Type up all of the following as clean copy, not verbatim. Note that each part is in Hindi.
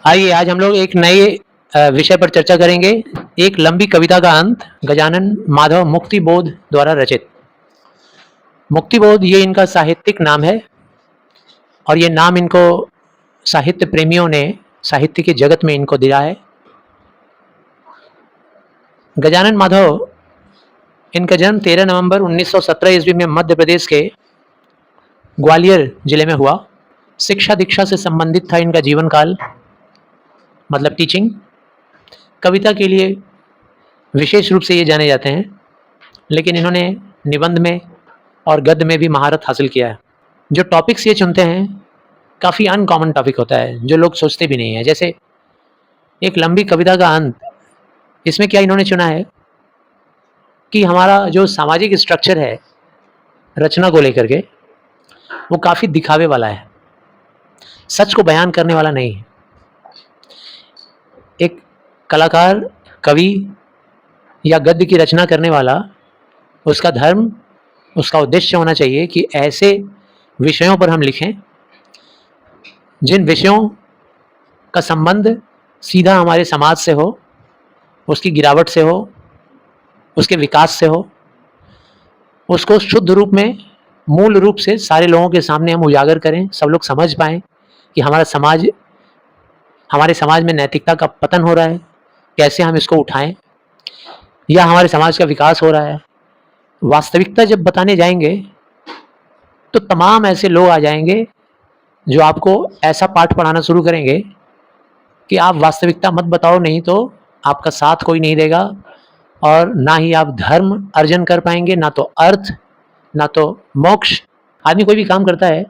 आइए आज हम लोग एक नए विषय पर चर्चा करेंगे। एक लंबी कविता का अंत, गजानन माधव मुक्तिबोध द्वारा रचित। मुक्तिबोध ये इनका साहित्यिक नाम है और ये नाम इनको साहित्य प्रेमियों ने साहित्य के जगत में इनको दिया है। गजानन माधव, इनका जन्म 13 नवंबर 1917 ईस्वी में मध्य प्रदेश के ग्वालियर जिले में हुआ। शिक्षा दीक्षा से संबंधित था इनका जीवन काल, मतलब टीचिंग। कविता के लिए विशेष रूप से ये जाने जाते हैं, लेकिन इन्होंने निबंध में और गद्य में भी महारत हासिल किया है। जो टॉपिक्स ये चुनते हैं काफ़ी अनकॉमन टॉपिक होता है, जो लोग सोचते भी नहीं है। जैसे एक लंबी कविता का अंत, इसमें क्या इन्होंने चुना है कि हमारा जो सामाजिक स्ट्रक्चर है रचना को लेकर के, वो काफ़ी दिखावे वाला है, सच को बयान करने वाला नहीं है। एक कलाकार, कवि या गद्य की रचना करने वाला, उसका धर्म, उसका उद्देश्य होना चाहिए कि ऐसे विषयों पर हम लिखें जिन विषयों का संबंध सीधा हमारे समाज से हो, उसकी गिरावट से हो, उसके विकास से हो। उसको शुद्ध रूप में, मूल रूप से सारे लोगों के सामने हम उजागर करें, सब लोग समझ पाएँ कि हमारे समाज में नैतिकता का पतन हो रहा है, कैसे हम इसको उठाएं, या हमारे समाज का विकास हो रहा है। वास्तविकता जब बताने जाएंगे तो तमाम ऐसे लोग आ जाएंगे जो आपको ऐसा पाठ पढ़ाना शुरू करेंगे कि आप वास्तविकता मत बताओ, नहीं तो आपका साथ कोई नहीं देगा और ना ही आप धर्म अर्जन कर पाएंगे, ना तो अर्थ, ना तो मोक्ष। आदमी कोई भी काम करता है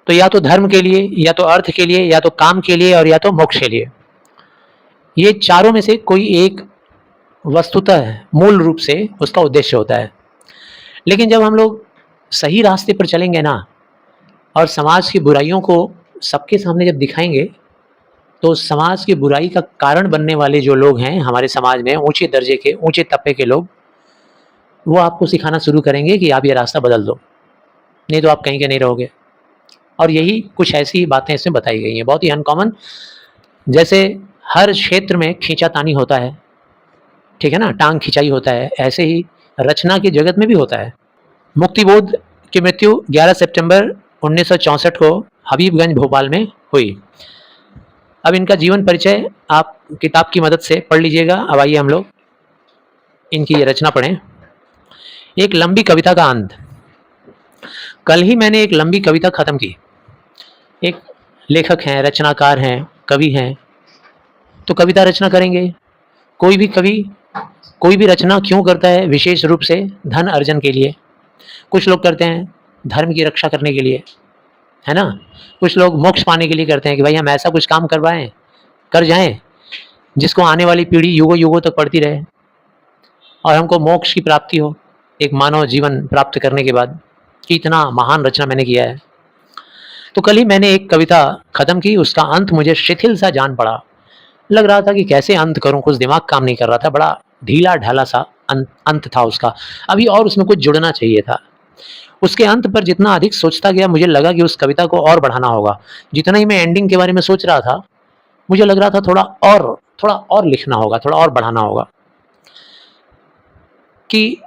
तो या तो धर्म के लिए, या तो अर्थ के लिए, या तो काम के लिए, और या तो मोक्ष के लिए। ये चारों में से कोई एक वस्तुतः मूल रूप से उसका उद्देश्य होता है। लेकिन जब हम लोग सही रास्ते पर चलेंगे ना, और समाज की बुराइयों को सबके सामने जब दिखाएंगे, तो समाज की बुराई का कारण बनने वाले जो लोग हैं हमारे समाज में, ऊंचे दर्जे के, ऊंचे तबके के लोग, वो आपको सिखाना शुरू करेंगे कि आप ये रास्ता बदल दो, नहीं तो आप कहीं के नहीं रहोगे। और यही कुछ ऐसी बातें इसमें बताई गई हैं, बहुत ही अनकॉमन। जैसे हर क्षेत्र में खींचातानी होता है, ठीक है ना, टांग खिंचाई होता है, ऐसे ही रचना के जगत में भी होता है। मुक्तिबोध की मृत्यु 11 सितंबर 1964 को हबीबगंज भोपाल में हुई। अब इनका जीवन परिचय आप किताब की मदद से पढ़ लीजिएगा। अब आइए हम लोग इनकी ये रचना पढ़ें। एक लंबी कविता का अंत। कल ही मैंने एक लंबी कविता ख़त्म की। एक लेखक हैं, रचनाकार हैं, कवि हैं, तो कविता रचना करेंगे। कोई भी कवि कोई भी रचना क्यों करता है? विशेष रूप से धन अर्जन के लिए। कुछ लोग करते हैं धर्म की रक्षा करने के लिए, है ना। कुछ लोग मोक्ष पाने के लिए करते हैं कि भाई हम ऐसा कुछ काम करवाएं, कर जाएं जिसको आने वाली पीढ़ी युगों युगों तक पढ़ती रहे और हमको मोक्ष की प्राप्ति हो, एक मानव जीवन प्राप्त करने के बाद, कि इतना महान रचना मैंने किया है। तो कल ही मैंने एक कविता ख़त्म की, उसका अंत मुझे शिथिल सा जान पड़ा। लग रहा था कि कैसे अंत करूं, कुछ दिमाग काम नहीं कर रहा था, बड़ा ढीला ढाला सा अंत था उसका। अभी और उसमें कुछ जुड़ना चाहिए था। उसके अंत पर जितना अधिक सोचता गया, मुझे लगा कि उस कविता को और बढ़ाना होगा। जितना ही मैं एंडिंग के बारे में सोच रहा था, मुझे लग रहा था थोड़ा और लिखना होगा, थोड़ा और बढ़ाना होगा, कि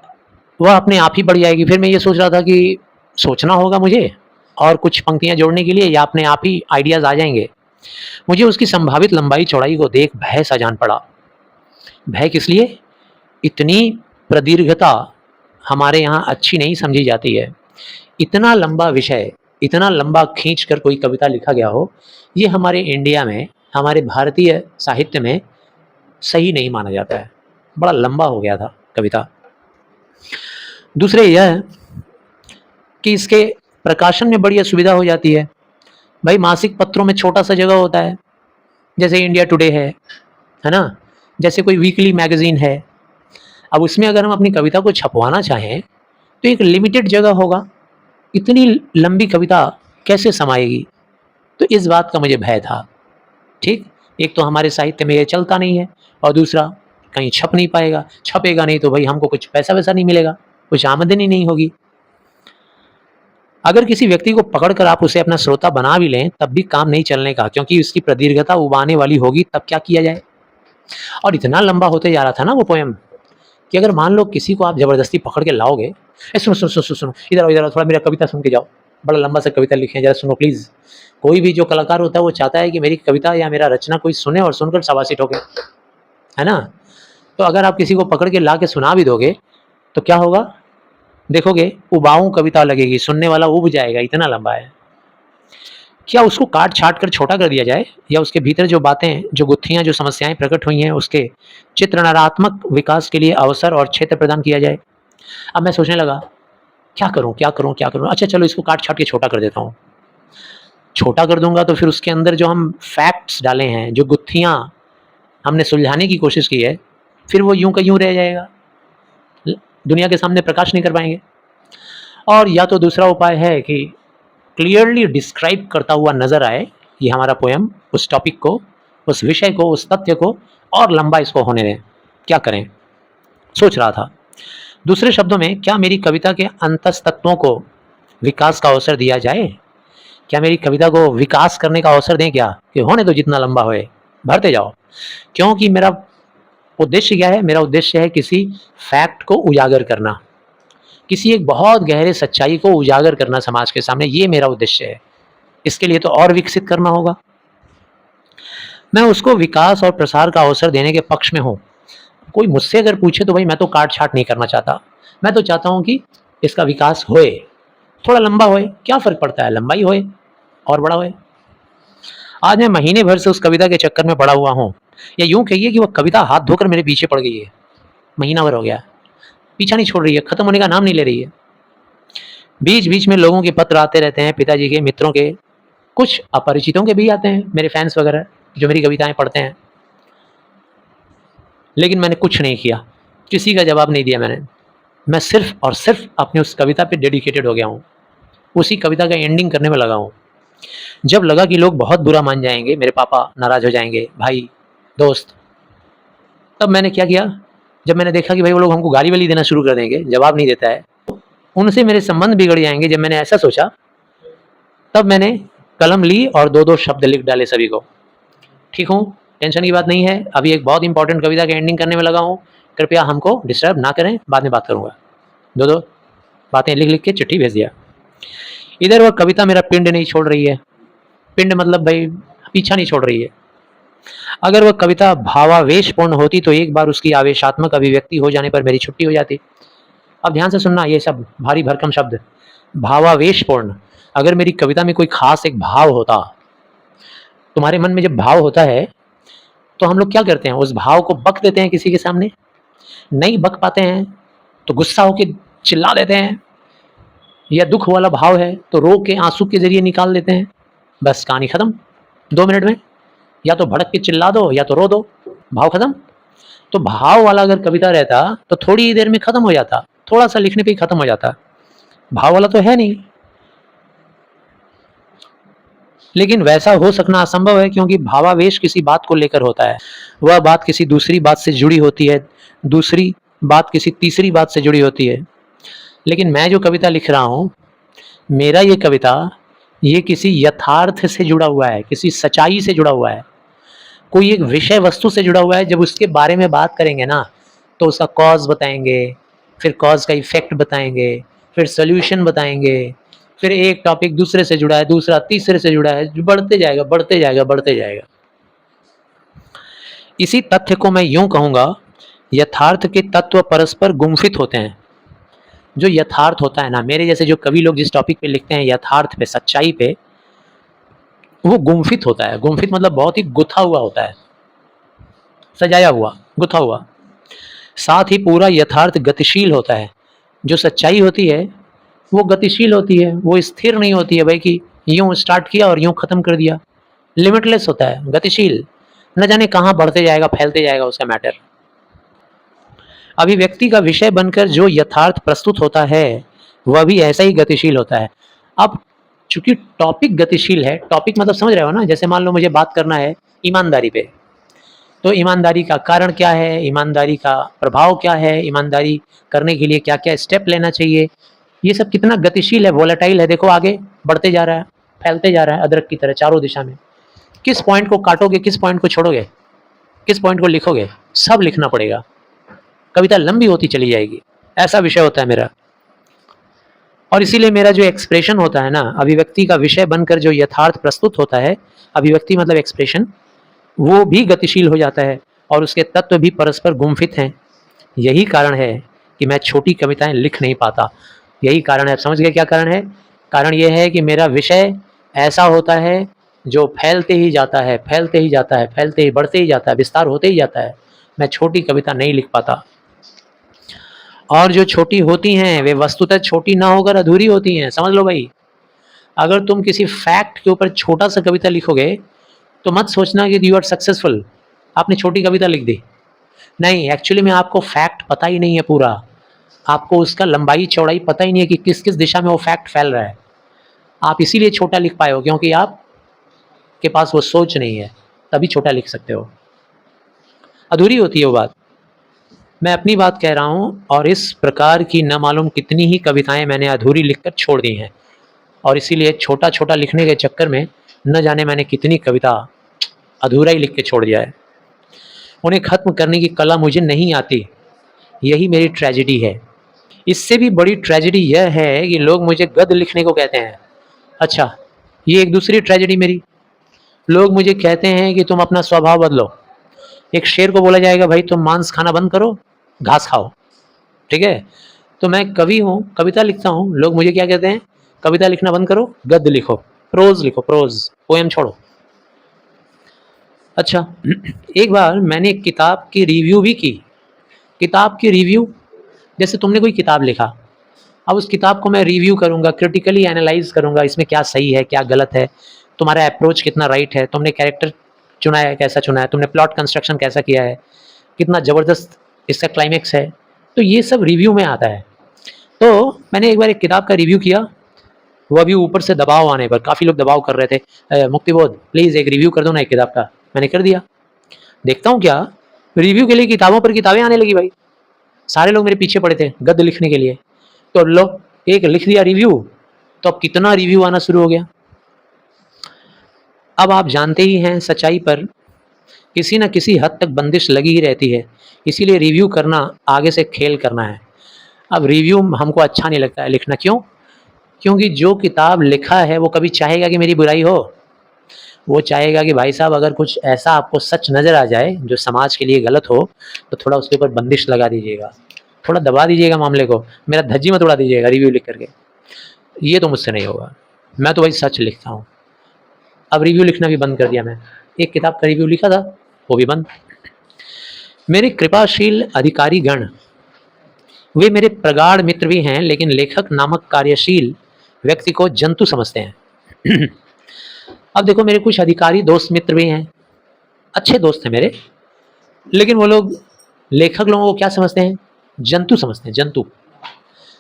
वह अपने आप ही बढ़ जाएगी। फिर मैं ये सोच रहा था कि सोचना होगा मुझे और कुछ पंक्तियाँ जोड़ने के लिए, या अपने आप ही आइडियाज़ आ जाएंगे। मुझे उसकी संभावित लंबाई चौड़ाई को देख भय सा जान पड़ा। भय किस लिए? इतनी प्रदीर्घता हमारे यहाँ अच्छी नहीं समझी जाती है। इतना लंबा विषय, इतना लंबा खींच कर कोई कविता लिखा गया हो, ये हमारे इंडिया में, हमारे भारतीय साहित्य में सही नहीं माना जाता है। बड़ा लंबा हो गया था कविता। दूसरे यह कि इसके प्रकाशन में बड़ी असुविधा हो जाती है। भाई मासिक पत्रों में छोटा सा जगह होता है, जैसे इंडिया टुडे है ना, जैसे कोई वीकली मैगजीन है। अब उसमें अगर हम अपनी कविता को छपवाना चाहें तो एक लिमिटेड जगह होगा, इतनी लंबी कविता कैसे समाएगी? तो इस बात का मुझे भय था। ठीक, एक तो हमारे साहित्य में ये चलता नहीं है, और दूसरा कहीं छप नहीं पाएगा। छपेगा नहीं तो भाई हमको कुछ पैसा वैसा नहीं मिलेगा, कुछ आमदनी नहीं होगी। अगर किसी व्यक्ति को पकड़कर आप उसे अपना श्रोता बना भी लें तब भी काम नहीं चलने का, क्योंकि उसकी प्रदीर्घता उबाने वाली होगी, तब क्या किया जाए। और इतना लंबा होते जा रहा था ना वो पोएम कि अगर मान लो किसी को आप ज़बरदस्ती पकड़ के लाओगे, ए सुनो सुनो सुनो सुनो, इधर आओ इधर आओ, थोड़ा मेरा कविता सुन के जाओ, बड़ा लंबा सा कविता लिखे हैं, ज़रा सुनो प्लीज़। कोई भी जो कलाकार होता है वो चाहता है कि मेरी कविता या मेरा रचना कोई सुने और सुनकर शाबाशी ठोके, है ना। तो अगर आप किसी को पकड़ के ला के सुना भी दोगे तो क्या होगा, देखोगे उबाऊ कविता लगेगी, सुनने वाला उब जाएगा, इतना लंबा है। क्या उसको काट छाट कर छोटा कर दिया जाए, या उसके भीतर जो बातें, जो गुत्थियां, जो समस्याएं प्रकट हुई हैं, उसके चित्रणात्मक विकास के लिए अवसर और क्षेत्र प्रदान किया जाए। अब मैं सोचने लगा क्या करूं क्या करूं क्या करूं, अच्छा चलो इसको काट छाट के छोटा कर देता हूं। छोटा कर दूंगा तो फिर उसके अंदर जो हम फैक्ट्स डाले हैं, जो गुत्थियां हमने सुलझाने की कोशिश की है, फिर वो यूं का यूं रह जाएगा, दुनिया के सामने प्रकाश नहीं कर पाएंगे। और या तो दूसरा उपाय है कि क्लियरली डिस्क्राइब करता हुआ नजर आए ये हमारा पोएम, उस टॉपिक को, उस विषय को, उस तथ्य को, और लंबा इसको होने दें। क्या करें, सोच रहा था। दूसरे शब्दों में, क्या मेरी कविता के अंतस तत्वों को विकास का अवसर दिया जाए? क्या मेरी कविता को विकास करने का अवसर दें, क्या कि होने दो, जितना लंबा होए भरते जाओ। क्योंकि मेरा उद्देश्य क्या है, मेरा उद्देश्य है किसी फैक्ट को उजागर करना, किसी एक बहुत गहरे सच्चाई को उजागर करना समाज के सामने, ये मेरा उद्देश्य है। इसके लिए तो और विकसित करना होगा। मैं उसको विकास और प्रसार का अवसर देने के पक्ष में हूँ। कोई मुझसे अगर पूछे तो भाई मैं तो काट छाट नहीं करना चाहता, मैं तो चाहता हूँ कि इसका विकास होए, थोड़ा लंबा होए, क्या फ़र्क पड़ता है, लंबा ही होए और बड़ा होए। आज मैं महीने भर से उस कविता के चक्कर में पड़ा हुआ हूँ, या यूँ कहिए कि वह कविता हाथ धोकर मेरे पीछे पड़ गई है। महीना भर हो गया, पीछा नहीं छोड़ रही है, ख़त्म होने का नाम नहीं ले रही है। बीच बीच में लोगों के पत्र आते रहते हैं, पिताजी के, मित्रों के, कुछ अपरिचितों के भी आते हैं, मेरे फैंस वगैरह जो मेरी कविताएं पढ़ते हैं। लेकिन मैंने कुछ नहीं किया, किसी का जवाब नहीं दिया मैंने। मैं सिर्फ और सिर्फ अपनी उस कविता पे डेडिकेटेड हो गया हूँ, उसी कविता का एंडिंग करने में लगा हूँ। जब लगा कि लोग बहुत बुरा मान जाएंगे, मेरे पापा नाराज़ हो जाएंगे, भाई दोस्त, तब मैंने क्या किया, जब मैंने देखा कि भाई वो लोग हमको गाली वाली देना शुरू कर देंगे, जवाब नहीं देता है, उनसे मेरे संबंध बिगड़ जाएंगे, जब मैंने ऐसा सोचा तब मैंने कलम ली और दो दो शब्द लिख डाले सभी को। ठीक हूँ, टेंशन की बात नहीं है, अभी एक बहुत इंपॉर्टेंट कविता के एंडिंग करने में लगा हूँ, कृपया हमको डिस्टर्ब ना करें, बाद में बात करूँगा। दो दो बातें लिख लिख के चिट्ठी भेज दिया। इधर वह कविता मेरा पिंड नहीं छोड़ रही है, पिंड मतलब भाई पीछा नहीं छोड़ रही है। अगर वह कविता भावावेशपूर्ण होती तो एक बार उसकी आवेशात्मक अभिव्यक्ति हो जाने पर मेरी छुट्टी हो जाती। अब ध्यान से सुनना, ये सब भारी भरकम शब्द, भावावेशपूर्ण। अगर मेरी कविता में कोई खास एक भाव होता, तुम्हारे मन में जब भाव होता है तो हम लोग क्या करते हैं, उस भाव को बक देते हैं किसी के सामने, नहीं बक पाते हैं तो गुस्सा होके चिल्ला देते हैं, या दुख वाला भाव है तो रो के आंसू के जरिए निकाल देते हैं, बस कहानी खत्म 2 मिनट में। या तो भड़क के चिल्ला दो या तो रो दो, भाव खत्म। तो भाव वाला अगर कविता रहता तो थोड़ी ही देर में खत्म हो जाता, थोड़ा सा लिखने पे ही खत्म हो जाता। भाव वाला तो है नहीं, लेकिन वैसा हो सकना असंभव है, क्योंकि भावावेश किसी बात को लेकर होता है, वह बात किसी दूसरी बात से जुड़ी होती है, दूसरी बात किसी तीसरी बात से जुड़ी होती है। लेकिन मैं जो कविता लिख रहा हूँ, मेरा ये कविता, ये किसी यथार्थ से जुड़ा हुआ है, किसी सच्चाई से जुड़ा हुआ है, कोई एक विषय वस्तु से जुड़ा हुआ है। जब उसके बारे में बात करेंगे ना तो उसका कॉज बताएंगे, फिर कॉज का इफेक्ट बताएंगे, फिर सोल्यूशन बताएंगे, फिर एक टॉपिक दूसरे से जुड़ा है, दूसरा तीसरे से जुड़ा है, बढ़ते जाएगा बढ़ते जाएगा बढ़ते जाएगा। इसी तथ्य को मैं यूं कहूँगा, यथार्थ के तत्व परस्पर गुम्फित होते हैं। जो यथार्थ होता है ना, मेरे जैसे जो कवि लोग जिस टॉपिक पे लिखते हैं, यथार्थ पे, सच्चाई पे, वो गुम्फित होता है। गुम्फित मतलब बहुत ही गुथा हुआ होता है, सजाया हुआ, गुथा हुआ। साथ ही पूरा यथार्थ गतिशील होता है। जो सच्चाई होती है वो गतिशील होती है, वो स्थिर नहीं होती है भाई कि यूं स्टार्ट किया और यूं खत्म कर दिया। लिमिटलेस होता है, गतिशील, न जाने कहाँ बढ़ते जाएगा, फैलते जाएगा उसका मैटर। अभिव्यक्ति का विषय बनकर जो यथार्थ प्रस्तुत होता है वह भी ऐसा ही गतिशील होता है। अब चूंकि टॉपिक गतिशील है, टॉपिक मतलब समझ रहे हो ना, जैसे मान लो मुझे बात करना है ईमानदारी पे, तो ईमानदारी का कारण क्या है, ईमानदारी का प्रभाव क्या है, ईमानदारी करने के लिए क्या क्या स्टेप लेना चाहिए, ये सब कितना गतिशील है, वोलेटाइल है। देखो आगे बढ़ते जा रहा है, फैलते जा रहा है अदरक की तरह चारों दिशा में। किस पॉइंट को काटोगे, किस पॉइंट को छोड़ोगे, किस पॉइंट को लिखोगे, सब लिखना पड़ेगा। कविता लंबी होती चली जाएगी, ऐसा विषय होता है मेरा। और इसीलिए मेरा जो एक्सप्रेशन होता है ना, अभिव्यक्ति का विषय बनकर जो यथार्थ प्रस्तुत होता है, अभिव्यक्ति मतलब एक्सप्रेशन, वो भी गतिशील हो जाता है और उसके तत्व भी परस्पर गुम्फित हैं। यही कारण है कि मैं छोटी कविताएं लिख नहीं पाता। यही कारण है, आप समझ गए क्या कारण है? कारण यह है कि मेरा विषय ऐसा होता है जो फैलते ही जाता है, फैलते ही जाता है, फैलते ही बढ़ते ही जाता है, विस्तार होते ही जाता है। मैं छोटी कविता नहीं लिख पाता। और जो छोटी होती हैं वे वस्तुतः छोटी ना होकर अधूरी होती हैं, समझ लो भाई। अगर तुम किसी फैक्ट के ऊपर छोटा सा कविता लिखोगे तो मत सोचना कि यू आर सक्सेसफुल, आपने छोटी कविता लिख दी। नहीं, एक्चुअली में आपको फैक्ट पता ही नहीं है पूरा, आपको उसका लंबाई चौड़ाई पता ही नहीं है कि किस किस दिशा में वो फैक्ट फैल रहा है। आप इसीलिए छोटा लिख पाए हो क्योंकि आपके पास वो सोच नहीं है, तभी छोटा लिख सकते हो। अधूरी होती है वो बात। मैं अपनी बात कह रहा हूँ, और इस प्रकार की न मालूम कितनी ही कविताएं मैंने अधूरी लिखकर छोड़ दी हैं। और इसीलिए छोटा छोटा लिखने के चक्कर में न जाने मैंने कितनी कविता अधूरा ही लिख के छोड़ दिया है। उन्हें ख़त्म करने की कला मुझे नहीं आती, यही मेरी ट्रेजेडी है। इससे भी बड़ी ट्रेजेडी यह है कि लोग मुझे गद्य लिखने को कहते हैं। अच्छा, ये एक दूसरी ट्रेजेडी मेरी। लोग मुझे कहते हैं कि तुम अपना स्वभाव बदलो। एक शेर को बोला जाएगा भाई तुम मांस खाना बंद करो, घास खाओ, ठीक है? तो मैं कवि हूँ, कविता लिखता हूँ, लोग मुझे क्या कहते हैं? कविता लिखना बंद करो, गद्य लिखो, प्रोज लिखो, प्रोज, पोएम छोड़ो। अच्छा, एक बार मैंने एक किताब की रिव्यू भी की। किताब की रिव्यू, जैसे तुमने कोई किताब लिखा, अब उस किताब को मैं रिव्यू करूँगा, क्रिटिकली एनालाइज करूँगा, इसमें क्या सही है, क्या गलत है, तुम्हारा अप्रोच कितना राइट है, तुमने कैरेक्टर चुना है, कैसा चुना है, तुमने प्लॉट कंस्ट्रक्शन कैसा किया है, कितना ज़बरदस्त इसका क्लाइमेक्स है, तो ये सब रिव्यू में आता है। तो मैंने एक बार एक किताब का रिव्यू किया, वो अभी ऊपर से दबाव आने पर, काफ़ी लोग दबाव कर रहे थे, मुक्तिबोध प्लीज़ एक रिव्यू कर दो ना एक किताब का। मैंने कर दिया। देखता हूँ क्या, रिव्यू के लिए किताबों पर किताबें आने लगी भाई। सारे लोग मेरे पीछे पड़े थे गद्य लिखने के लिए, तो लो एक लिख दिया रिव्यू, तो अब कितना रिव्यू आना शुरू हो गया। अब आप जानते ही हैं सच्चाई पर किसी न किसी हद तक बंदिश लगी ही रहती है, इसीलिए रिव्यू करना आगे से खेल करना है। अब रिव्यू हमको अच्छा नहीं लगता है लिखना, क्यों? क्योंकि जो किताब लिखा है वो कभी चाहेगा कि मेरी बुराई हो। वो चाहेगा कि भाई साहब अगर कुछ ऐसा आपको सच नज़र आ जाए जो समाज के लिए गलत हो तो थोड़ा उसके ऊपर बंदिश लगा दीजिएगा, थोड़ा दबा दीजिएगा मामले को, मेरा धज्जी मत उड़ा दीजिएगा रिव्यू लिख करके। ये तो मुझसे नहीं होगा, मैं तो भाई सच लिखता हूँ। अब रिव्यू लिखना भी बंद कर दिया मैं। एक किताब का रिव्यू लिखा था, वो भी बंद। मेरे कृपाशील अधिकारी गण, वे मेरे प्रगाढ़ मित्र भी हैं, लेकिन लेखक नामक कार्यशील व्यक्ति को जंतु समझते हैं। अब देखो, मेरे कुछ अधिकारी दोस्त मित्र भी हैं, अच्छे दोस्त हैं मेरे, लेकिन वो लोग लेखक लोगों को क्या समझते हैं? जंतु समझते हैं, जंतु।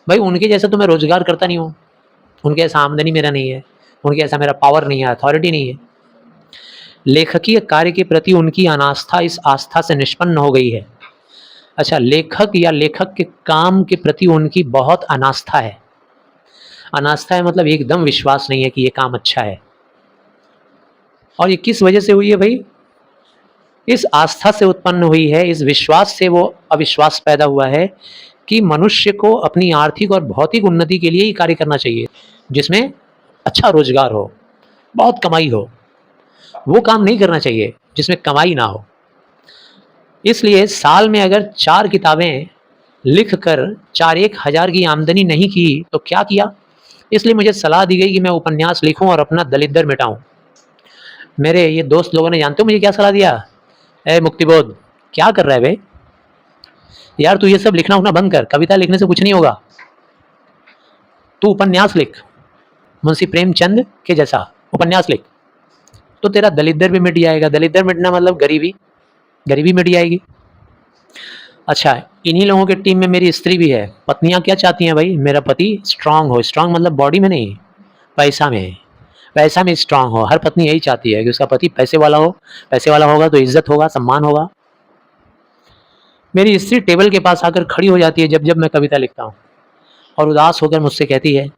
भाई उनके जैसा तो मैं रोजगार करता नहीं हूँ, उनके ऐसा आमदनी मेरा नहीं है, उनके ऐसा मेरा पावर नहीं है, अथॉरिटी नहीं है। लेखकीय कार्य के प्रति उनकी अनास्था इस आस्था से निष्पन्न हो गई है। अच्छा, लेखक या लेखक के काम के प्रति उनकी बहुत अनास्था है। अनास्था है मतलब एकदम विश्वास नहीं है कि ये काम अच्छा है। और ये किस वजह से हुई है भाई? इस आस्था से उत्पन्न हुई है, इस विश्वास से वो अविश्वास पैदा हुआ है कि मनुष्य को अपनी आर्थिक और भौतिक उन्नति के लिए ही कार्य करना चाहिए, जिसमें अच्छा रोजगार हो, बहुत कमाई हो। वो काम नहीं करना चाहिए जिसमें कमाई ना हो। इसलिए साल में अगर 4 किताबें लिख कर 4-1 हज़ार की आमदनी नहीं की तो क्या किया? इसलिए मुझे सलाह दी गई कि मैं उपन्यास लिखूं और अपना दलिद्र मिटाऊं। मेरे ये दोस्त लोगों ने, जानते हो मुझे क्या सलाह दिया? ए मुक्तिबोध, क्या कर रहा है बे यार, तू ये सब लिखना उखना बंद कर, कविता लिखने से कुछ नहीं होगा, तू उपन्यास लिख, मुंशी प्रेमचंद के जैसा उपन्यास लिख, तो तेरा दलिद्र भी मिट जाएगा। दलिद्र मिटना मतलब गरीबी, गरीबी मिट जाएगी। अच्छा, इन्हीं लोगों के टीम में मेरी स्त्री भी है। पत्नियां क्या चाहती हैं भाई? मेरा पति स्ट्रांग हो। स्ट्रांग मतलब बॉडी में नहीं, पैसा में, पैसा में स्ट्रांग हो। हर पत्नी यही चाहती है कि उसका पति पैसे वाला हो, पैसे वाला होगा तो इज्जत होगा, सम्मान होगा। मेरी स्त्री टेबल के पास आकर खड़ी हो जाती है जब जब मैं कविता लिखता हूँ, और उदास होकर मुझसे कहती है,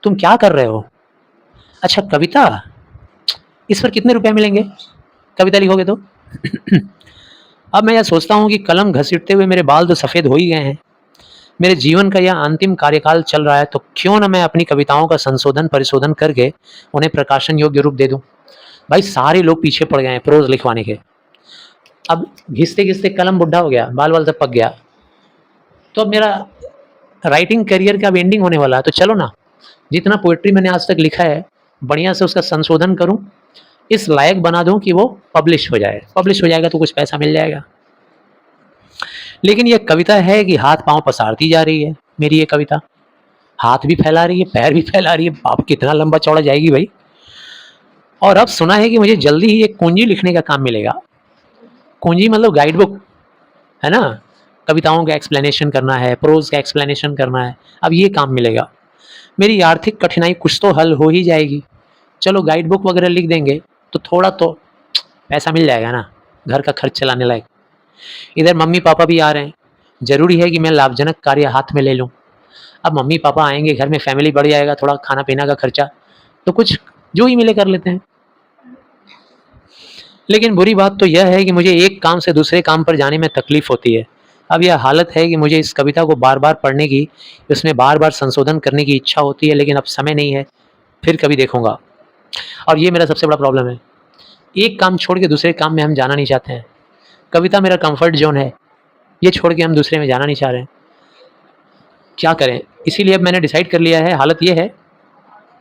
तुम क्या कर रहे हो? अच्छा कविता, इस पर कितने रुपए मिलेंगे कविता लिखोगे तो? अब मैं यह सोचता हूँ कि कलम घसीटते हुए मेरे बाल तो सफ़ेद हो ही गए हैं, मेरे जीवन का यह अंतिम कार्यकाल चल रहा है, तो क्यों न मैं अपनी कविताओं का संशोधन परिशोधन करके उन्हें प्रकाशन योग्य रूप दे दूं। भाई सारे लोग पीछे पड़ गए हैं प्रोज लिखवाने के। अब घिसते घिसते कलम बुढ़ा हो गया, बाल बाल सब पक गया, तो अब मेरा राइटिंग करियर का अब एंडिंग होने वाला है। तो चलो ना, जितना पोइट्री मैंने आज तक लिखा है बढ़िया से उसका संशोधन करूं, इस लायक बना दूं कि वो पब्लिश हो जाए। पब्लिश हो जाएगा तो कुछ पैसा मिल जाएगा। लेकिन ये कविता है कि हाथ पांव पसारती जा रही है मेरी ये कविता, हाथ भी फैला रही है, पैर भी फैला रही है। बाप कितना लंबा चौड़ा जाएगी भाई। और अब सुना है कि मुझे जल्दी ही एक कुंजी लिखने का काम मिलेगा। कुंजी मतलब गाइड बुक है ना, कविताओं का एक्सप्लेनेशन करना है, प्रोज का एक्सप्लेनेशन करना है, अब ये काम मिलेगा। मेरी आर्थिक कठिनाई कुछ तो हल हो ही जाएगी। चलो गाइड बुक वगैरह लिख देंगे तो थोड़ा तो पैसा मिल जाएगा ना, घर का खर्च चलाने लायक। इधर मम्मी पापा भी आ रहे हैं, ज़रूरी है कि मैं लाभजनक कार्य हाथ में ले लूँ। अब मम्मी पापा आएंगे, घर में फैमिली बढ़ जाएगा, थोड़ा खाना पीना का खर्चा, तो कुछ जो ही मिले कर लेते हैं। लेकिन बुरी बात तो यह है कि मुझे एक काम से दूसरे काम पर जाने में तकलीफ़ होती है। अब यह हालत है कि मुझे इस कविता को बार बार पढ़ने की, उसमें बार बार संशोधन करने की इच्छा होती है, लेकिन अब समय नहीं है, फिर कभी देखूंगा। और ये मेरा सबसे बड़ा प्रॉब्लम है, एक काम छोड़ के दूसरे काम में हम जाना नहीं चाहते हैं। कविता मेरा कंफर्ट जोन है, ये छोड़ के हम दूसरे में जाना नहीं चाह रहे हैं। क्या करें? इसीलिए अब मैंने डिसाइड कर लिया है, हालत ये है,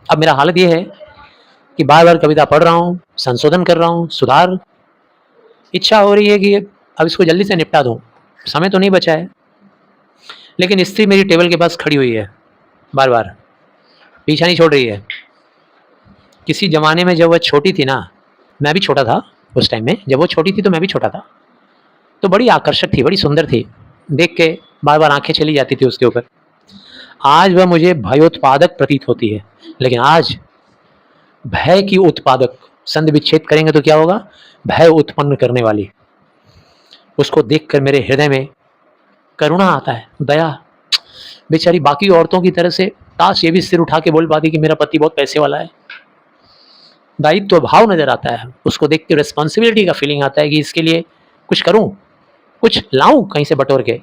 अब मेरा हालत ये है कि बार बार कविता पढ़ रहा हूँ, संशोधन कर रहा हूँ, सुधार, इच्छा हो रही है कि अब इसको जल्दी से निपटा दूँ। समय तो नहीं बचा है, लेकिन स्त्री मेरी टेबल के पास खड़ी हुई है, बार बार पीछा नहीं छोड़ रही है। किसी ज़माने में जब वह छोटी थी ना, मैं भी छोटा था उस टाइम में, जब वो छोटी थी तो मैं भी छोटा था, तो बड़ी आकर्षक थी, बड़ी सुंदर थी, देख के बार बार आंखें चली जाती थी उसके ऊपर। आज वह मुझे भयोत्पादक प्रतीत होती है, लेकिन आज भय की उत्पादक। संधि विच्छेद करेंगे तो क्या होगा? भय उत्पन्न करने वाली। उसको देखकर मेरे हृदय में करुणा आता है, दया। बेचारी बाकी औरतों की तरह से काश ये भी सिर उठा के बोल पाती कि मेरा पति बहुत पैसे वाला है। दायित्व भाव नजर आता है, उसको देख के रिस्पॉन्सिबिलिटी का फीलिंग आता है कि इसके लिए कुछ करूं, कुछ लाऊं कहीं से बटोर के।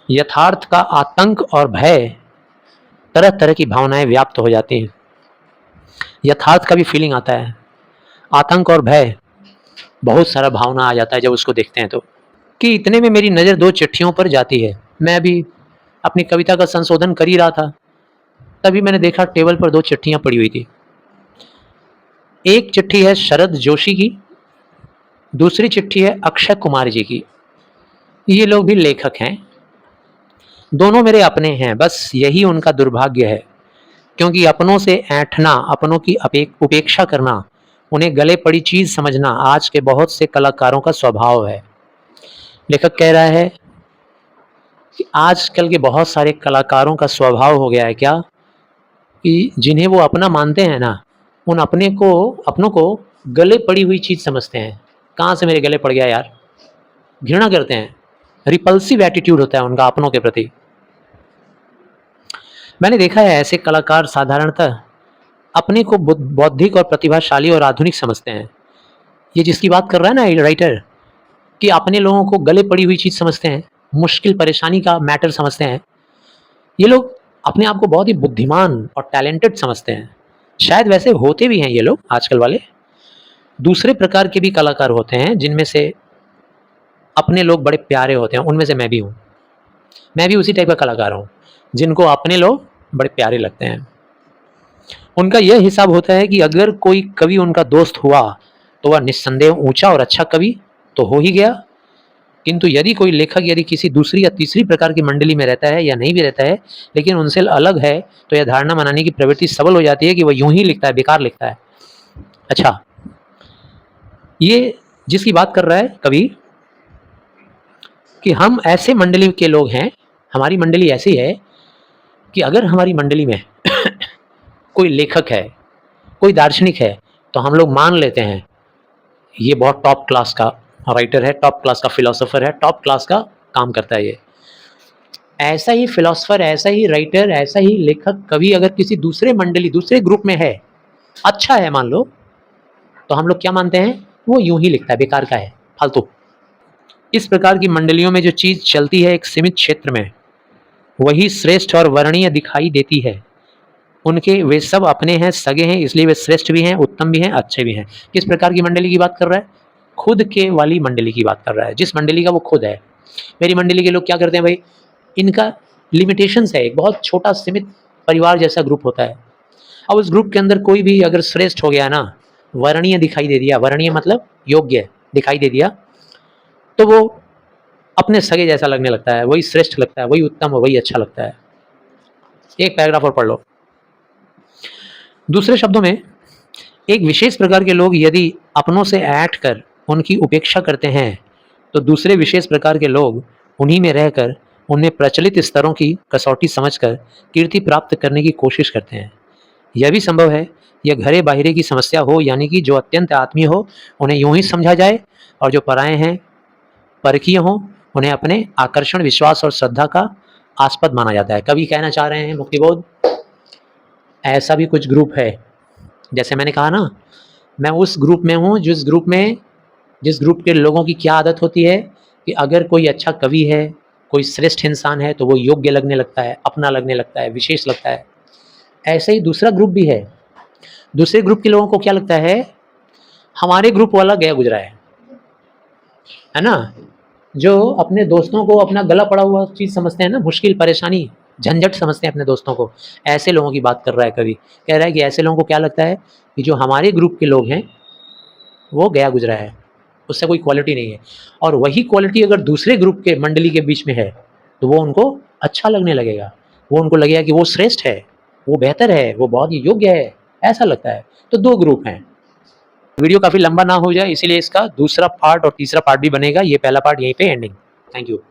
यथार्थ का आतंक और भय, तरह तरह की भावनाएं व्याप्त हो जाती हैं। यथार्थ का भी फीलिंग आता है, आतंक और भय, बहुत सारा भावना आ जाता है जब उसको देखते हैं तो। कि इतने में मेरी नज़र दो चिट्ठियों पर जाती है। मैं अभी अपनी कविता का संशोधन कर ही रहा था, तभी मैंने देखा टेबल पर दो चिट्ठियां पड़ी हुई थी। एक चिट्ठी है शरद जोशी की, दूसरी चिट्ठी है अक्षय कुमार जी की। ये लोग भी लेखक हैं, दोनों मेरे अपने हैं, बस यही उनका दुर्भाग्य है, क्योंकि अपनों से ऐंठना, अपनों की उपेक्षा करना, उन्हें गले पड़ी चीज़ समझना आज के बहुत से कलाकारों का स्वभाव है। लेखक कह रहा है कि आजकल के बहुत सारे कलाकारों का स्वभाव हो गया है क्या, कि जिन्हें वो अपना मानते हैं ना, उन अपनों को गले पड़ी हुई चीज़ समझते हैं। कहाँ से मेरे गले पड़ गया यार, घृणा करते हैं, रिपल्सिव एटीट्यूड होता है उनका अपनों के प्रति। मैंने देखा है ऐसे कलाकार साधारणतः अपने को बौद्धिक और प्रतिभाशाली और आधुनिक समझते हैं। ये जिसकी बात कर रहा है ना राइटर, कि अपने लोगों को गले पड़ी हुई चीज़ समझते हैं, मुश्किल परेशानी का मैटर समझते हैं। ये लोग अपने आप को बहुत ही बुद्धिमान और टैलेंटेड समझते हैं। शायद वैसे होते भी हैं ये लोग आजकल वाले। दूसरे प्रकार के भी कलाकार होते हैं जिनमें से अपने लोग बड़े प्यारे होते हैं, उनमें से मैं भी हूँ। मैं भी उसी टाइप का कलाकार हूँ जिनको अपने लोग बड़े प्यारे लगते हैं। उनका यह हिसाब होता है कि अगर कोई कवि उनका दोस्त हुआ तो वह निस्संदेह ऊंचा और अच्छा कवि तो हो ही गया, किंतु यदि कोई लेखक यदि किसी दूसरी या तीसरी प्रकार की मंडली में रहता है या नहीं भी रहता है, लेकिन उनसे अलग है, तो यह धारणा बनाने की प्रवृत्ति सबल हो जाती है कि वह यूं ही लिखता है, बेकार लिखता है। अच्छा, ये जिसकी बात कर रहा है कवि, कि हम ऐसे मंडली के लोग हैं, हमारी मंडली ऐसी है कि अगर हमारी मंडली में कोई लेखक है, कोई दार्शनिक है, तो हम लोग मान लेते हैं ये बहुत टॉप क्लास का राइटर है, टॉप क्लास का फिलोसोफर है, टॉप क्लास का काम करता है ये। ऐसा ही फिलोसफर, ऐसा ही राइटर, ऐसा ही लेखक, कवि अगर किसी दूसरे मंडली, दूसरे ग्रुप में है, अच्छा है मान लो, तो हम लोग क्या मानते हैं, वो यूं ही लिखता है, बेकार का है, फालतू। इस प्रकार की मंडलियों में जो चीज चलती है एक सीमित क्षेत्र में, वही श्रेष्ठ और वर्णीय दिखाई देती है। उनके वे सब अपने हैं, सगे हैं, इसलिए वे श्रेष्ठ भी हैं, उत्तम भी हैं, अच्छे भी हैं। किस प्रकार की मंडली की बात कर रहा है, खुद के वाली मंडली की बात कर रहा है, जिस मंडली का वो खुद है। मेरी मंडली के लोग क्या करते हैं भाई, इनका लिमिटेशंस है, एक बहुत छोटा सीमित परिवार जैसा ग्रुप होता है। अब उस ग्रुप के अंदर कोई भी अगर श्रेष्ठ हो गया ना, वर्णीय दिखाई दे दिया, वर्णीय मतलब योग्य दिखाई दे दिया, तो वो अपने सगे जैसा लगने लगता है, वही श्रेष्ठ लगता है, वही उत्तम, वही अच्छा लगता है। एक पैराग्राफ और पढ़ लो। दूसरे शब्दों में, एक विशेष प्रकार के लोग यदि अपनों से ऐंठ कर उनकी उपेक्षा करते हैं, तो दूसरे विशेष प्रकार के लोग उन्हीं में रहकर उनमें प्रचलित स्तरों की कसौटी समझकर कीर्ति प्राप्त करने की कोशिश करते हैं। यह भी संभव है यह घरे बाहरे की समस्या हो, यानी कि जो अत्यंत आत्मीय हो उन्हें यूं ही समझा जाए, और जो पराये हैं, परकीय हों, उन्हें अपने आकर्षण, विश्वास और श्रद्धा का आस्पद माना जाता है। कवि कहना चाह रहे हैं मुक्तिबोध, ऐसा भी कुछ ग्रुप है, जैसे मैंने कहा ना, मैं उस ग्रुप में हूँ जिस ग्रुप के लोगों की क्या आदत होती है कि अगर कोई अच्छा कवि है, कोई श्रेष्ठ इंसान है, तो वो योग्य लगने लगता है, अपना लगने लगता है, विशेष लगता है। ऐसे ही दूसरा ग्रुप भी है, दूसरे ग्रुप के लोगों को क्या लगता है, हमारे ग्रुप वाला गया गुजरा है ना, जो अपने दोस्तों को अपना गला पड़ा हुआ चीज़ समझते हैं ना, मुश्किल, परेशानी, झंझट समझते हैं अपने दोस्तों को, ऐसे लोगों की बात कर रहा है कवि। कह रहा है कि ऐसे लोगों को क्या लगता है कि जो हमारे ग्रुप के लोग हैं वो गया गुजरा है, उससे कोई क्वालिटी नहीं है, और वही क्वालिटी अगर दूसरे ग्रुप के मंडली के बीच में है तो वो उनको अच्छा लगने लगेगा, वो उनको लगेगा कि वो श्रेष्ठ है, वो बेहतर है, वो बहुत ही योग्य है, ऐसा लगता है। तो दो ग्रुप हैं। वीडियो काफ़ी लंबा ना हो जाए इसीलिए इसका दूसरा पार्ट और तीसरा पार्ट भी बनेगा, ये पहला पार्ट यहीं पे एंडिंग। Thank you.